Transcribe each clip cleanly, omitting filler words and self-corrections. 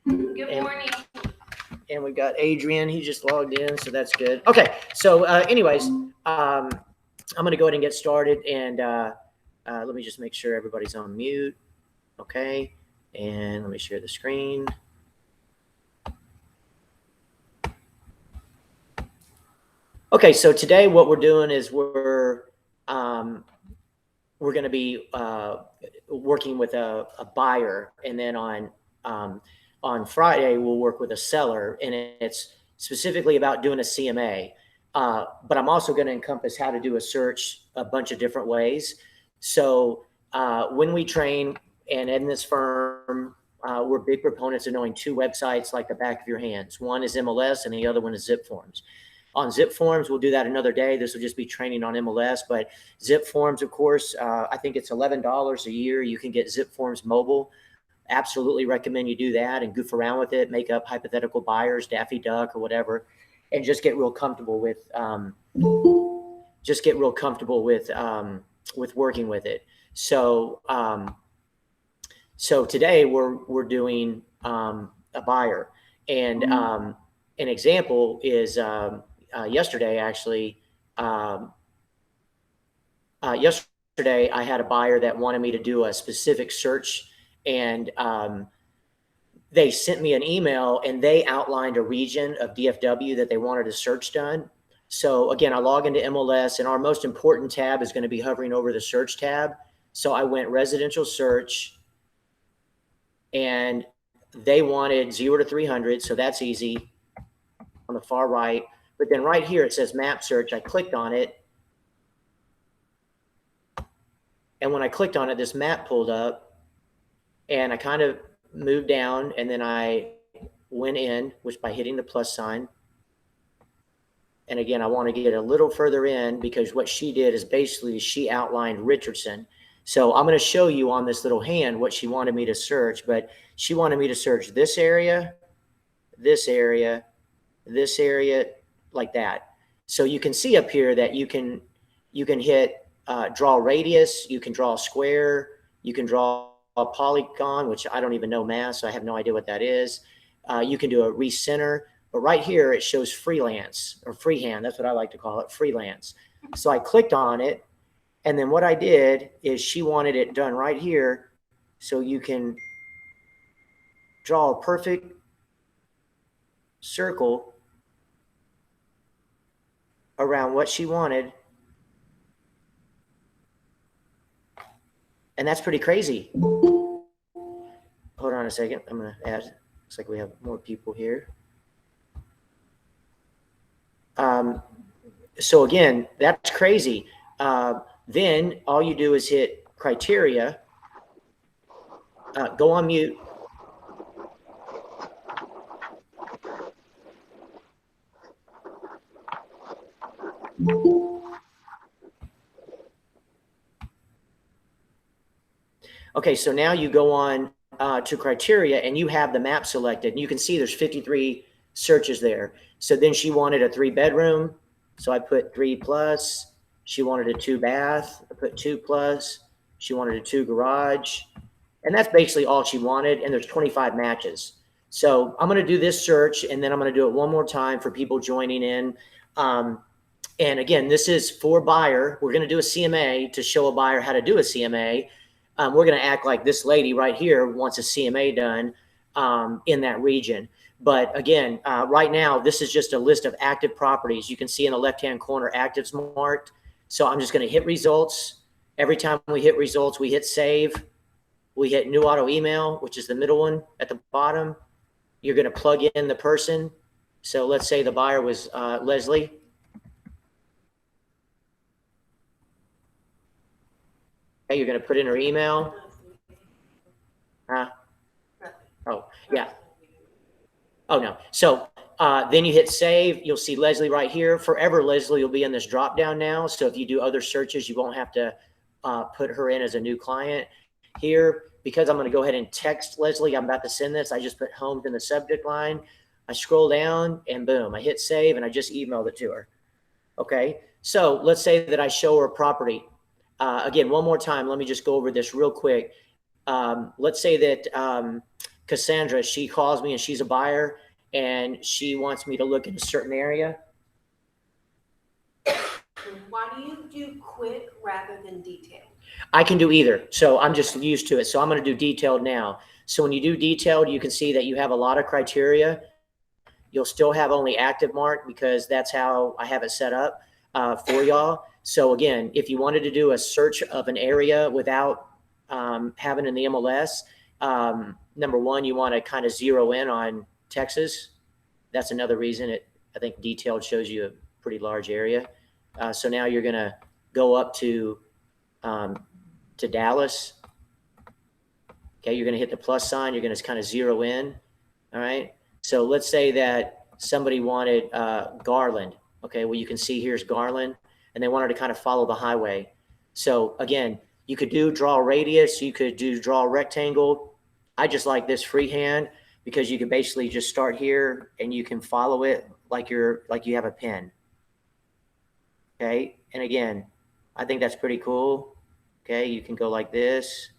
Good morning. And we've got Adrian. He just logged in, so that's good. Okay, so anyways, I'm going to go ahead and get started, and let me just make sure everybody's on mute. Okay, and let me share the screen. Okay, so today what we're doing is we're going to be working with a buyer, and then on Friday we'll work with a seller, and it's specifically about doing a CMA. But I'm also going to encompass how to do a search a bunch of different ways. So when we train, and in this firm, we're big proponents of knowing two websites like the back of your hands. One is MLS and the other one is Zip Forms. On Zip Forms, we'll do that another day. This will just be training on MLS, but Zip Forms, of course, I think it's $11 a year. You can get Zip Forms mobile. Absolutely recommend you do that and goof around with it, make up hypothetical buyers, Daffy Duck or whatever, and just get real comfortable with working with it. So so today we're doing a buyer, and an example is yesterday, actually. Yesterday I had a buyer that wanted me to do a specific search, and they sent me an email and they outlined a region of DFW that they wanted a search done. So again, I log into MLS, and our most important tab is going to be hovering over the search tab. So I went residential search, and they wanted 0 to 300. So that's easy on the far right. But then right here, it says map search. I clicked on it. And when I clicked on it, this map pulled up, and I kind of moved down, and then I went in, which by hitting the plus sign. And again, I want to get a little further in, because what she did is basically she outlined Richardson. So I'm going to show you on this little hand what she wanted me to search, but she wanted me to search this area, this area, this area, like that. So you can see up here that you can hit draw radius, you can draw a square, you can draw a polygon, which I don't even know math, so I have no idea what that is. You can do a recenter, but right here it shows freelance or freehand. That's what I like to call it, freelance. So I clicked on it, and then what I did is she wanted it done right here, so you can draw a perfect circle around what she wanted. And that's pretty crazy. Hold on a second. I'm going to add, looks like we have more people here. So again, that's crazy. Then all you do is hit criteria, go on mute. Okay, so now you go on to criteria, and you have the map selected, and you can see there's 53 searches there. So then she wanted a 3-bedroom, so I put 3+. She wanted a 2-bath, I put 2+. She wanted a 2 garage, and that's basically all she wanted, and there's 25 matches. So I'm going to do this search, and then I'm going to do it one more time for people joining in. And again, this is for buyer. We're going to do a CMA to show a buyer how to do a CMA. We're going to act like this lady right here wants a CMA done in that region. But again, right now, this is just a list of active properties. You can see in the left-hand corner, actives marked. So I'm just going to hit results. Every time we hit results, we hit save. We hit new auto email, which is the middle one at the bottom. You're going to plug in the person. So let's say the buyer was Leslie. Okay, you're going to put in her email. Oh, yeah. Oh, no. So then you hit save. You'll see Leslie right here. Forever Leslie will be in this drop down now. So if you do other searches, you won't have to put her in as a new client. Here, because I'm going to go ahead and text Leslie, I'm about to send this. I just put homes in the subject line. I scroll down, and boom, I hit save, and I just emailed it to her. Okay. So let's say that I show her a property. Again, one more time, let me just go over this real quick. Let's say that, Cassandra, she calls me and she's a buyer and she wants me to look in a certain area. Why do you do quick rather than detailed? I can do either. So I'm just used to it. So I'm going to do detailed now. So when you do detailed, you can see that you have a lot of criteria. You'll still have only active mark because that's how I have it set up for y'all. So again, if you wanted to do a search of an area without having in the MLS, number one, you want to kind of zero in on Texas. That's another reason I think detailed shows you a pretty large area. So now you're going to go up to Dallas. Okay, you're going to hit the plus sign. You're going to kind of zero in. All right. So let's say that somebody wanted Garland. Okay, well, you can see here's Garland, and they wanted to kind of follow the highway. So again, you could do draw radius. You could do draw rectangle. I just like this freehand because you can basically just start here and you can follow it like you have a pen. Okay, and again, I think that's pretty cool. Okay, you can go like this,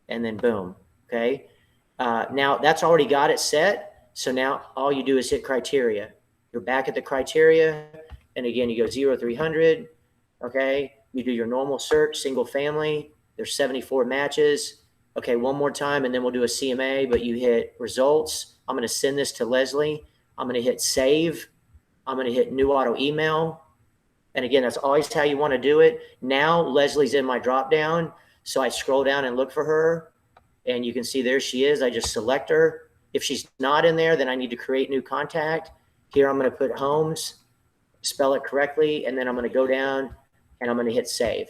and then boom. Okay, now that's already got it set. So now all you do is hit criteria. You're back at the criteria, and again, you go 0-300. Okay, you do your normal search, single family. There's 74 matches. Okay, one more time, and then we'll do a CMA, but you hit results. I'm going to send this to Leslie. I'm going to hit save. I'm going to hit new auto email. And again, that's always how you want to do it. Now Leslie's in my drop down. So I scroll down and look for her. And you can see there she is. I just select her. If she's not in there, then I need to create new contact. Here I'm going to put Holmes, spell it correctly, and then I'm going to go down and I'm going to hit save.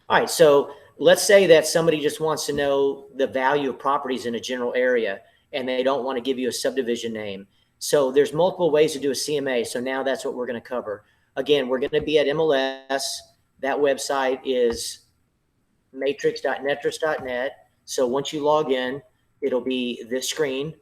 All right, so let's say that somebody just wants to know the value of properties in a general area and they don't want to give you a subdivision name. So there's multiple ways to do a CMA. So now that's what we're going to cover. Again, we're going to be at MLS. That website is matrix.netrus.net. So once you log in, it'll be this screen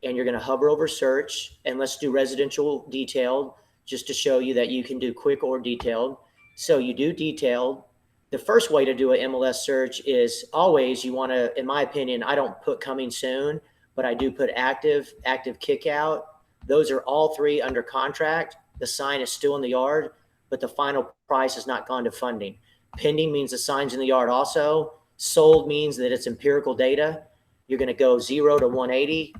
and you're going to hover over search, and let's do residential detailed just to show you that you can do quick or detailed. So you do detailed. The first way to do an MLS search is always you want to, in my opinion, I don't put coming soon, but I do put active kick out. Those are all three under contract. The sign is still in the yard, but the final price has not gone to funding. Pending means the sign's in the yard also. Sold means that it's empirical data. You're going to go 0 to 180.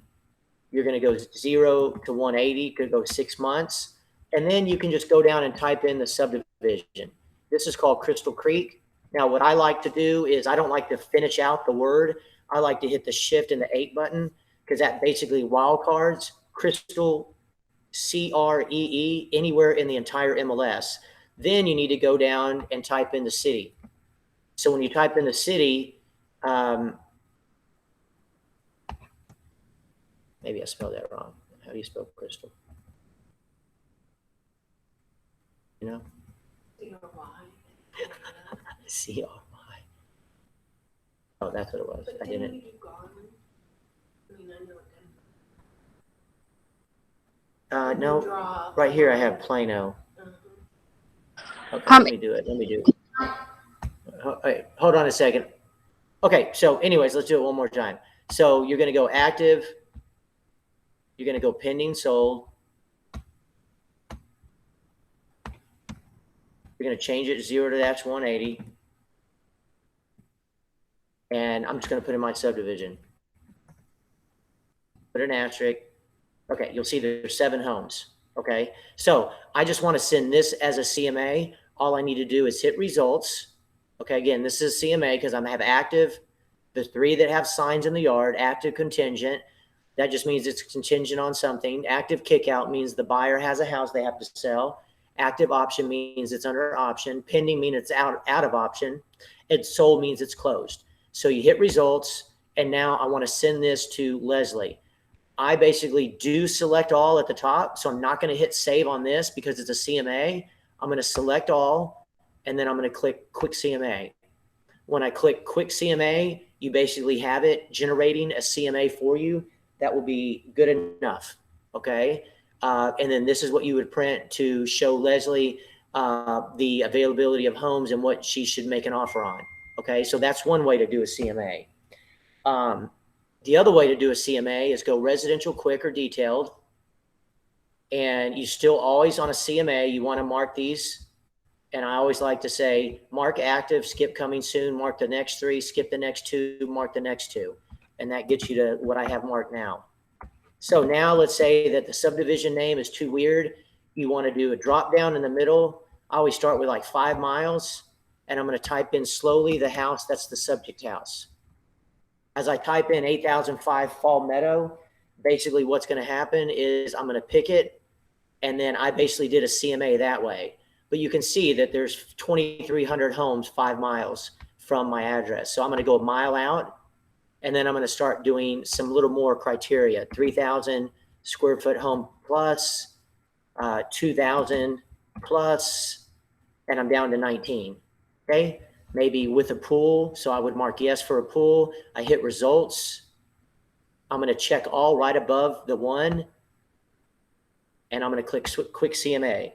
You're going to go 0 to 180, could go 6 months. And then you can just go down and type in the subdivision. This is called Crystal Creek. Now, what I like to do is I don't like to finish out the word. I like to hit the shift and the 8 button because that basically wildcards Crystal, CREE, anywhere in the entire MLS. Then you need to go down and type in the city. So when you type in the city, maybe I spelled that wrong. How do you spell crystal? You know? C-R-Y. Oh, that's what it was. I didn't. No, right here I have Plano. Okay, let me do it. Hold on a second. Okay, so anyways, let's do it one more time. So you're going to go active. You're going to go pending sold. You're going to change it 0 to dash 180. And I'm just going to put in my subdivision. Put an asterisk. Okay, you'll see there's 7 homes. Okay, so I just want to send this as a CMA. All I need to do is hit results. Okay, again, this is CMA because I'm have active, the 3 that have signs in the yard, active contingent. That just means it's contingent on something. Active kickout means the buyer has a house they have to sell. Active option means it's under option. Pending means it's out of option. It's sold means it's closed. So you hit results, and now I want to send this to Leslie. I basically do select all at the top, so I'm not going to hit save on this because it's a CMA. I'm going to select all, and then I'm going to click quick CMA. When I click quick CMA, you basically have it generating a CMA for you. That will be good enough, okay? And then this is what you would print to show Leslie the availability of homes and what she should make an offer on, okay? So that's one way to do a CMA. The other way to do a CMA is go residential, quick, or detailed. And you still always on a CMA, you want to mark these. And I always like to say, mark active, skip coming soon, mark the next 3, skip the next 2, mark the next 2. And that gets you to what I have marked now. So now let's say that the subdivision name is too weird. You want to do a drop down in the middle. I always start with like 5 miles, and I'm going to type in slowly the house. That's the subject house. As I type in 8005 Fall Meadow, basically what's going to happen is I'm going to pick it, and then I basically did a CMA that way. But you can see that there's 2,300 homes 5 miles from my address. So I'm going to go a mile out, and then I'm going to start doing some little more criteria: 3,000 square foot home plus, 2,000 plus, and I'm down to 19. Okay, maybe with a pool. So I would mark yes for a pool. I hit results. I'm going to check all right above the 1, and I'm going to click quick CMA.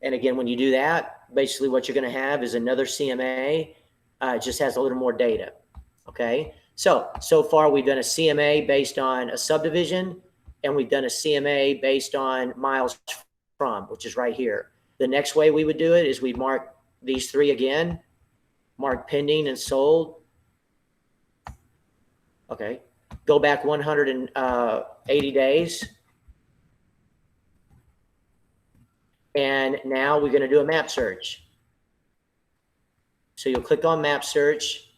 And again, when you do that, basically what you're going to have is another CMA. It just has a little more data. Okay. So far we've done a CMA based on a subdivision, and we've done a CMA based on miles from, which is right here. The next way we would do it is we'd mark these 3 again, mark pending and sold. Okay. Go back 180 days. And now we're going to do a map search. So you'll click on map search.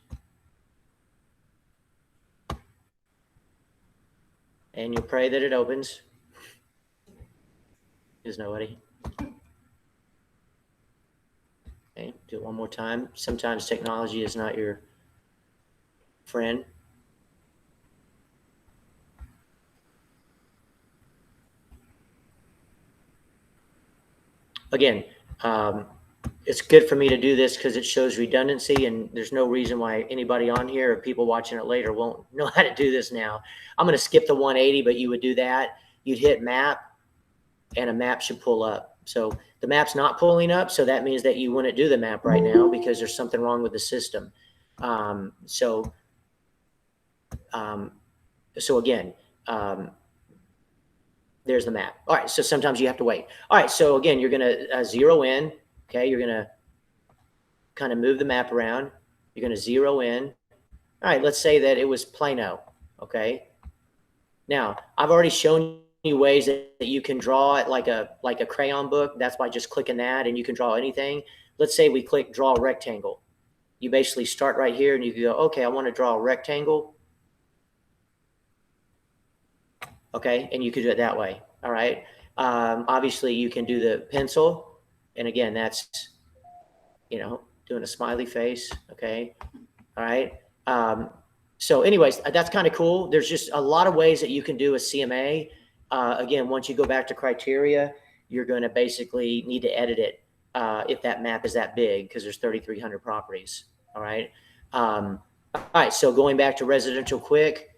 And you'll pray that it opens. There's nobody. Okay, do it one more time. Sometimes technology is not your friend. Again, it's good for me to do this because it shows redundancy, and there's no reason why anybody on here or people watching it later won't know how to do this now. I'm going to skip the 180, but you would do that. You'd hit map, and a map should pull up. So the map's not pulling up, so that means that you wouldn't do the map right now because there's something wrong with the system. So again, there's the map. All right, so sometimes you have to wait. All right, so again, you're going to zero in. Okay, you're going to kind of move the map around. You're going to zero in. All right, let's say that it was Plano. Okay. Now, I've already shown you ways that you can draw it like a crayon book. That's by just clicking that, and you can draw anything. Let's say we click draw a rectangle. You basically start right here, and you can go, okay, I want to draw a rectangle. Okay, and you could do it that way. All right. Obviously, you can do the pencil. And again, that's, doing a smiley face. Okay. All right. So anyways, that's kind of cool. There's just a lot of ways that you can do a CMA. Again, once you go back to criteria, you're going to basically need to edit it if that map is that big, because there's 3,300 properties. All right. All right. So going back to residential quick,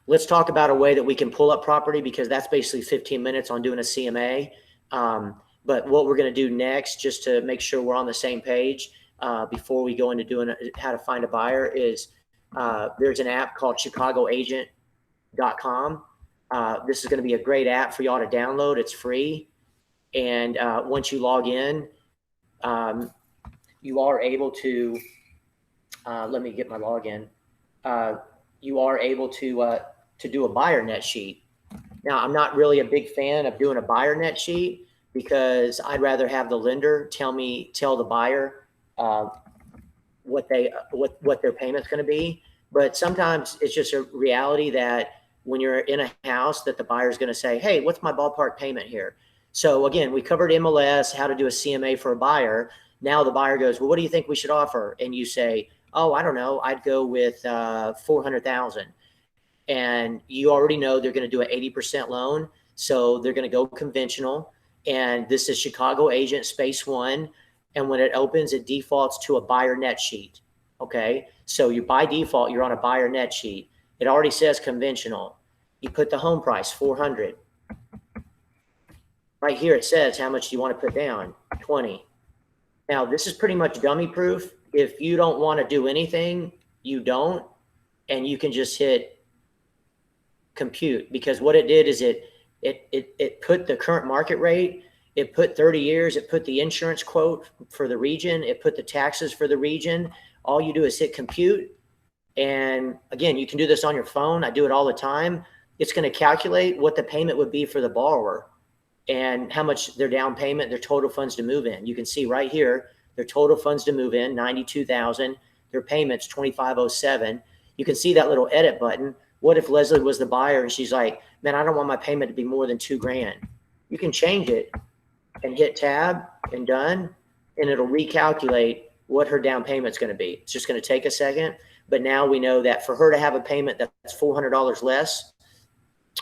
let's talk about a way that we can pull up property, because that's basically 15 minutes on doing a CMA. But what we're going to do next, just to make sure we're on the same page, before we go into doing how to find a buyer, is there's an app called ChicagoAgent.com. This is going to be a great app for y'all to download. It's free. And once you log in, you are able to, let me get my login. You are able to do a buyer net sheet. Now, I'm not really a big fan of doing a buyer net sheet, because I'd rather have the lender tell the buyer what their payment's going to be. But sometimes it's just a reality that when you're in a house, that the buyer's going to say, hey, what's my ballpark payment here? So again, we covered MLS, how to do a CMA for a buyer. Now the buyer goes, well, what do you think we should offer? And you say, oh, I don't know, I'd go with 400,000. And you already know they're going to do an 80% loan. So they're going to go conventional. And this is Chicago Agent Space 1. And when it opens, it defaults to a buyer net sheet. Okay. So you, by default, you're on a buyer net sheet. It already says conventional. You put the home price, 400. Right here it says, how much do you want to put down? 20. Now, this is pretty much dummy proof. If you don't want to do anything, you don't, and you can just hit compute, because what it did is it put the current market rate, it put 30 years, it put the insurance quote for the region, it put the taxes for the region. All you do is hit compute. And again, you can do this on your phone. I do it all the time. It's going to calculate what the payment would be for the borrower and how much their down payment, their total funds to move in. You can see right here, their total funds to move in, 92,000, their payments, 2,507. You can see that little edit button. What if Leslie was the buyer and she's like, man, I don't want my payment to be more than $2,000. You can change it and hit tab and done, and it'll recalculate what her down payment's going to be. It's just going to take a second, but now we know that for her to have a payment that's $400 less,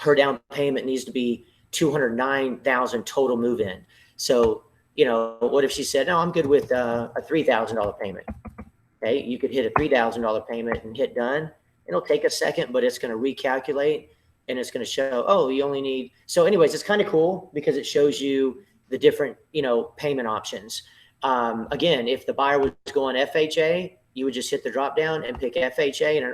her down payment needs to be 209,000 total move in. So, you know, what if she said, no, I'm good with a $3,000 payment? Okay, you could hit a $3,000 payment and hit done. It'll take a second, but it's going to recalculate and it's going to show, oh, you only need. So anyways, it's kind of cool because it shows you the different, you know, payment options. Again, if the buyer was going FHA, you would just hit the drop down and pick FHA, and it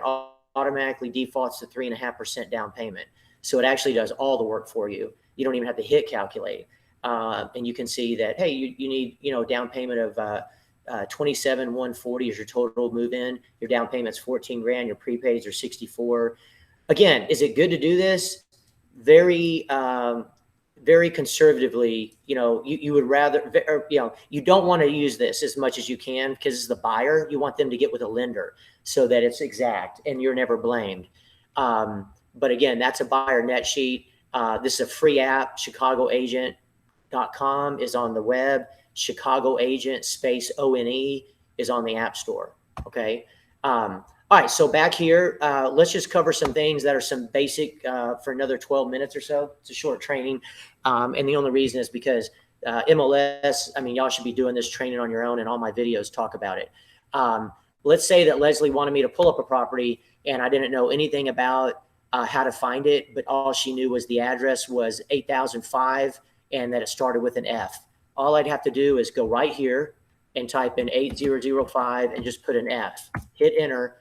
automatically defaults to 3.5% down payment. So it actually does all the work for you. You don't even have to hit calculate. And you can see that, hey, you need, you know, down payment of 27,140 is your total move in. Your down payment's 14 grand. Your prepaids are 64. Again, is it good to do this? Very, very conservatively. You know, you would rather, you know, you don't want to use this as much as you can because as the buyer, you want them to get with a lender so that it's exact and you're never blamed. But again, that's a buyer net sheet. This is a free app. ChicagoAgent.com is on the web. Chicago Agent space ONE is on the App Store. Okay. All right. So back here, let's just cover some things that are some basic for another 12 minutes or so. It's a short training. And the only reason is because MLS, I mean, y'all should be doing this training on your own, and all my videos talk about it. Let's say that Leslie wanted me to pull up a property and I didn't know anything about how to find it, but all she knew was the address was 8005 and that it started with an F. All I'd have to do is go right here and type in 8005 and just put an F, hit enter.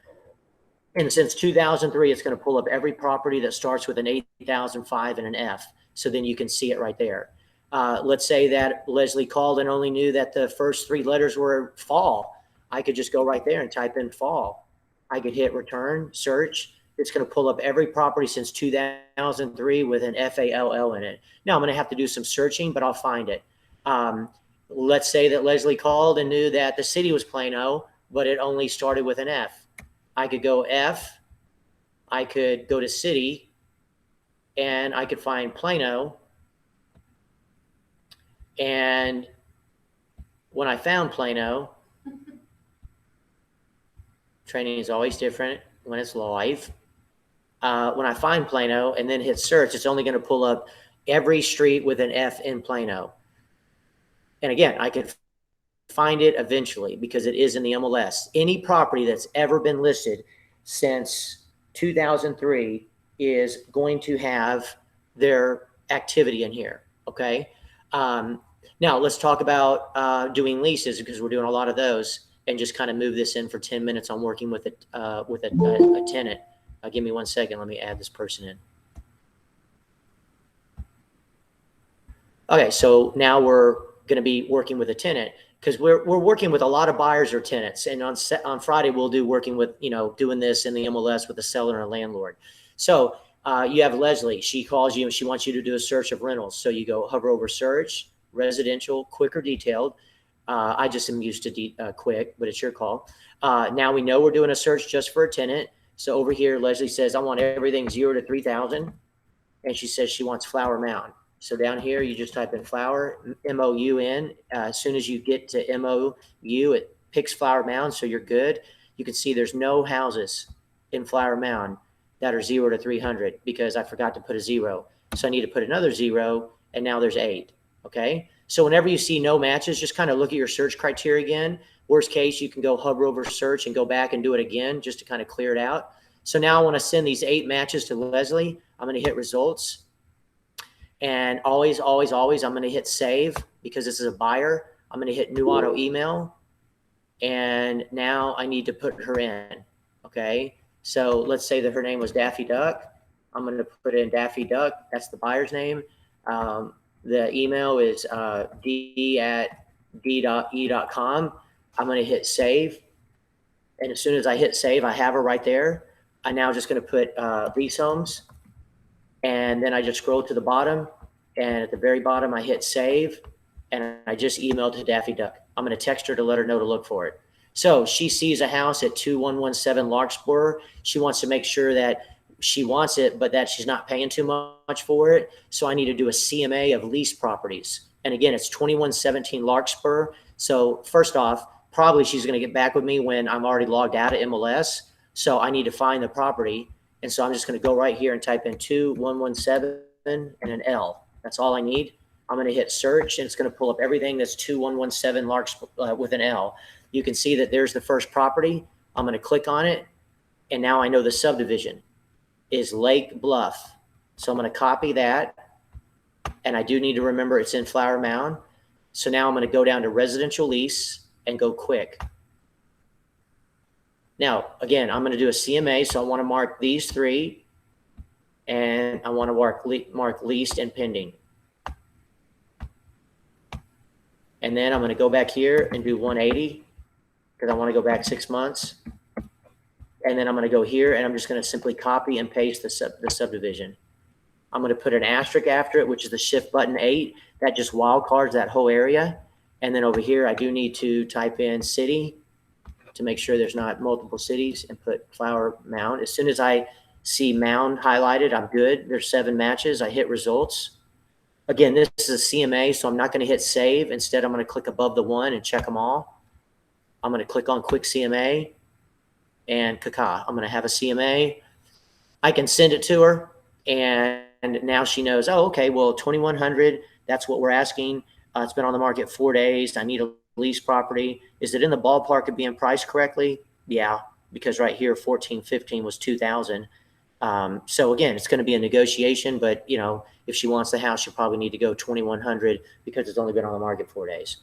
And since 2003, it's going to pull up every property that starts with an 8005 and an F. So then you can see it right there. Let's say that Leslie called and only knew that the first three letters were fall. I could just go right there and type in fall. I could hit return, search. It's going to pull up every property since 2003 with an FALL in it. Now I'm going to have to do some searching, but I'll find it. Let's say that Leslie called and knew that the city was Plano, but it only started with an F. I could go F, I could go to city, and I could find Plano. And when I found Plano, training is always different when it's live. When I find Plano and then hit search, it's only going to pull up every street with an F in Plano. And again, I could find it eventually because it is in the MLS. Any property that's ever been listed since 2003 is going to have their activity in here. Okay. Now let's talk about doing leases because we're doing a lot of those, and just kind of move this in for 10 minutes on working with a tenant. Give me 1 second. Let me add this person in. Okay. So now we're going to be working with a tenant because we're working with a lot of buyers or tenants. And on Friday, we'll do working with, you know, doing this in the MLS with a seller and a landlord. So you have Leslie, she calls you and she wants you to do a search of rentals. So you go hover over search, residential, quick or detailed. I just am used to quick, but it's your call. Now we know we're doing a search just for a tenant. So over here, Leslie says, I want everything 0 to 3,000. And she says she wants Flower Mound. So down here, you just type in Flower, MOUN. As soon as you get to MOU, it picks Flower Mound, so you're good. You can see there's no houses in Flower Mound that are 0 to 300 because I forgot to put a 0. So I need to put another 0, and now there's 8, okay? So whenever you see no matches, just kind of look at your search criteria again. Worst case, you can go hover over search and go back and do it again just to kind of clear it out. So now I want to send these 8 matches to Leslie. I'm going to hit results. And always, always, always, I'm going to hit save because this is a buyer. I'm going to hit new auto email. And now I need to put her in. Okay. So let's say that her name was Daffy Duck. I'm going to put in Daffy Duck. That's the buyer's name. The email is d@d.e.com. I'm going to hit save. And as soon as I hit save, I have her right there. I'm now just going to put lease homes. And then I just scroll to the bottom. And at the very bottom, I hit save. And I just emailed to Daffy Duck. I'm going to text her to let her know to look for it. So she sees a house at 2117 Larkspur. She wants to make sure that she wants it, but that she's not paying too much for it. So I need to do a CMA of lease properties. And again, it's 2117 Larkspur. So first off, probably she's going to get back with me when I'm already logged out of MLS. So I need to find the property. And so I'm just going to go right here and type in 2117 and an L. That's all I need. I'm going to hit search, and it's going to pull up everything that's 2117 Larkspur with an L. You can see that there's the first property. I'm going to click on it, and now I know the subdivision is Lake Bluff. So I'm going to copy that, and I do need to remember it's in Flower Mound. So now I'm going to go down to residential lease and go quick. Now, again, I'm going to do a CMA, so I want to mark these three, and I want to mark leased and pending. And then I'm going to go back here and do 180 because I want to go back 6 months. And then I'm going to go here, and I'm just going to simply copy and paste the subdivision. I'm going to put an asterisk after it, which is the shift button 8. That just wildcards that whole area. And then over here, I do need to type in city to make sure there's not multiple cities and put Flower Mound. As soon as I see Mound highlighted, I'm good. There's 7 matches. I hit results. Again, this is a CMA, so I'm not going to hit save. Instead, I'm going to click above the 1 and check them all. I'm going to click on quick CMA and caca. I'm going to have a CMA. I can send it to her, and now she knows, oh, okay, well, 2100, that's what we're asking. It's been on the market 4 days. I need a lease property. Is it in the ballpark of being priced correctly? Yeah, because right here, 1415 was 2000. So again, it's going to be a negotiation, but you know, if she wants the house, she'll probably need to go 2100 because it's only been on the market 4 days.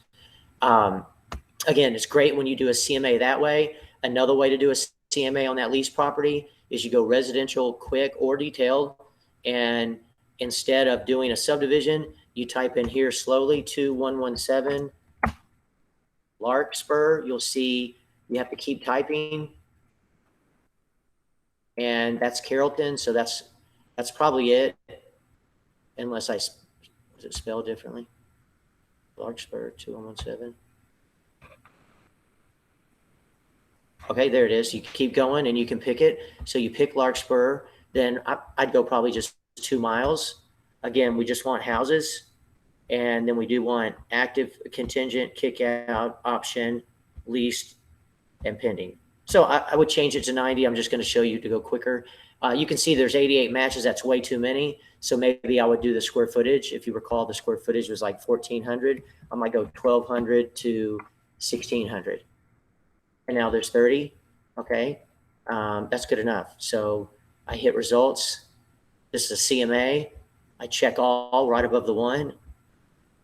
Again, it's great when you do a CMA that way. Another way to do a CMA on that lease property is you go residential, quick, or detailed, and instead of doing a subdivision, you type in here slowly 2117 Larkspur. You'll see you have to keep typing, and that's Carrollton. So that's probably it, unless was it spelled differently? Larkspur 2117. Okay, there it is. You keep going and you can pick it. So you pick Larkspur, then I'd go probably just 2 miles. Again, we just want houses. And then we do want active, contingent, kick out, option, leased, and pending. So I would change it to 90. I'm just going to show you to go quicker. You can see there's 88 matches. That's way too many. So maybe I would do the square footage. If you recall, the square footage was like 1,400. I might go 1,200 to 1,600. And now there's 30. Okay, that's good enough. So I hit results. This is a CMA. I check all right above the 1.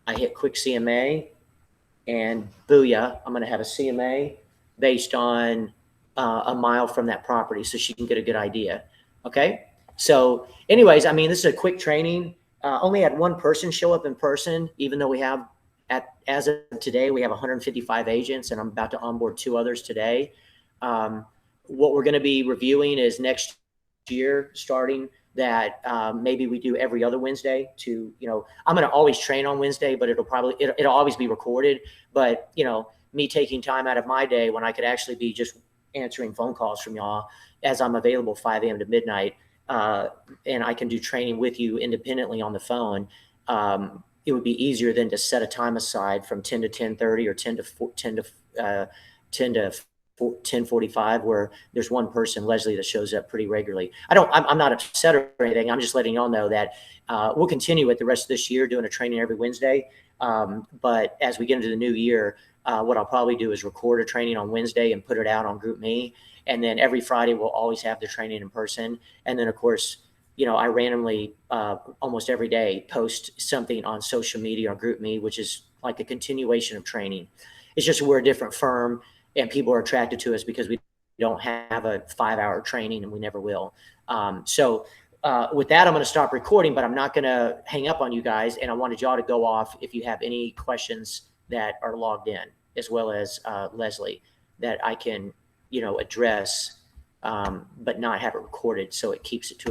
I hit quick CMA, and booyah, I'm going to have a CMA based on a mile from that property, so she can get a good idea. Okay. So anyways, I mean, this is a quick training. Only had 1 person show up in person, even though we have as of today, we have 155 agents, and I'm about to onboard 2 others today. What we're going to be reviewing is next year starting that maybe we do every other Wednesday to, you know, I'm going to always train on Wednesday, but it'll always be recorded. But, you know, me taking time out of my day when I could actually be just answering phone calls from y'all as I'm available 5 a.m. to midnight, and I can do training with you independently on the phone. It would be easier than to set a time aside from 10 to 10:30 or 10 to 10:45, where there's 1 person, Leslie, that shows up pretty regularly. I'm not upset or anything. I'm just letting y'all know that we'll continue it the rest of this year doing a training every Wednesday. But as we get into the new year, what I'll probably do is record a training on Wednesday and put it out on GroupMe. And then every Friday, we'll always have the training in person. And then, of course, you know, I randomly almost every day post something on social media or GroupMe, which is like a continuation of training. It's just we're a different firm, and people are attracted to us because we don't have a 5-hour training, and we never will. With that, I'm going to stop recording, but I'm not going to hang up on you guys. And I wanted y'all to go off if you have any questions that are logged in, as well as Leslie, that I can, address, but not have it recorded so it keeps it to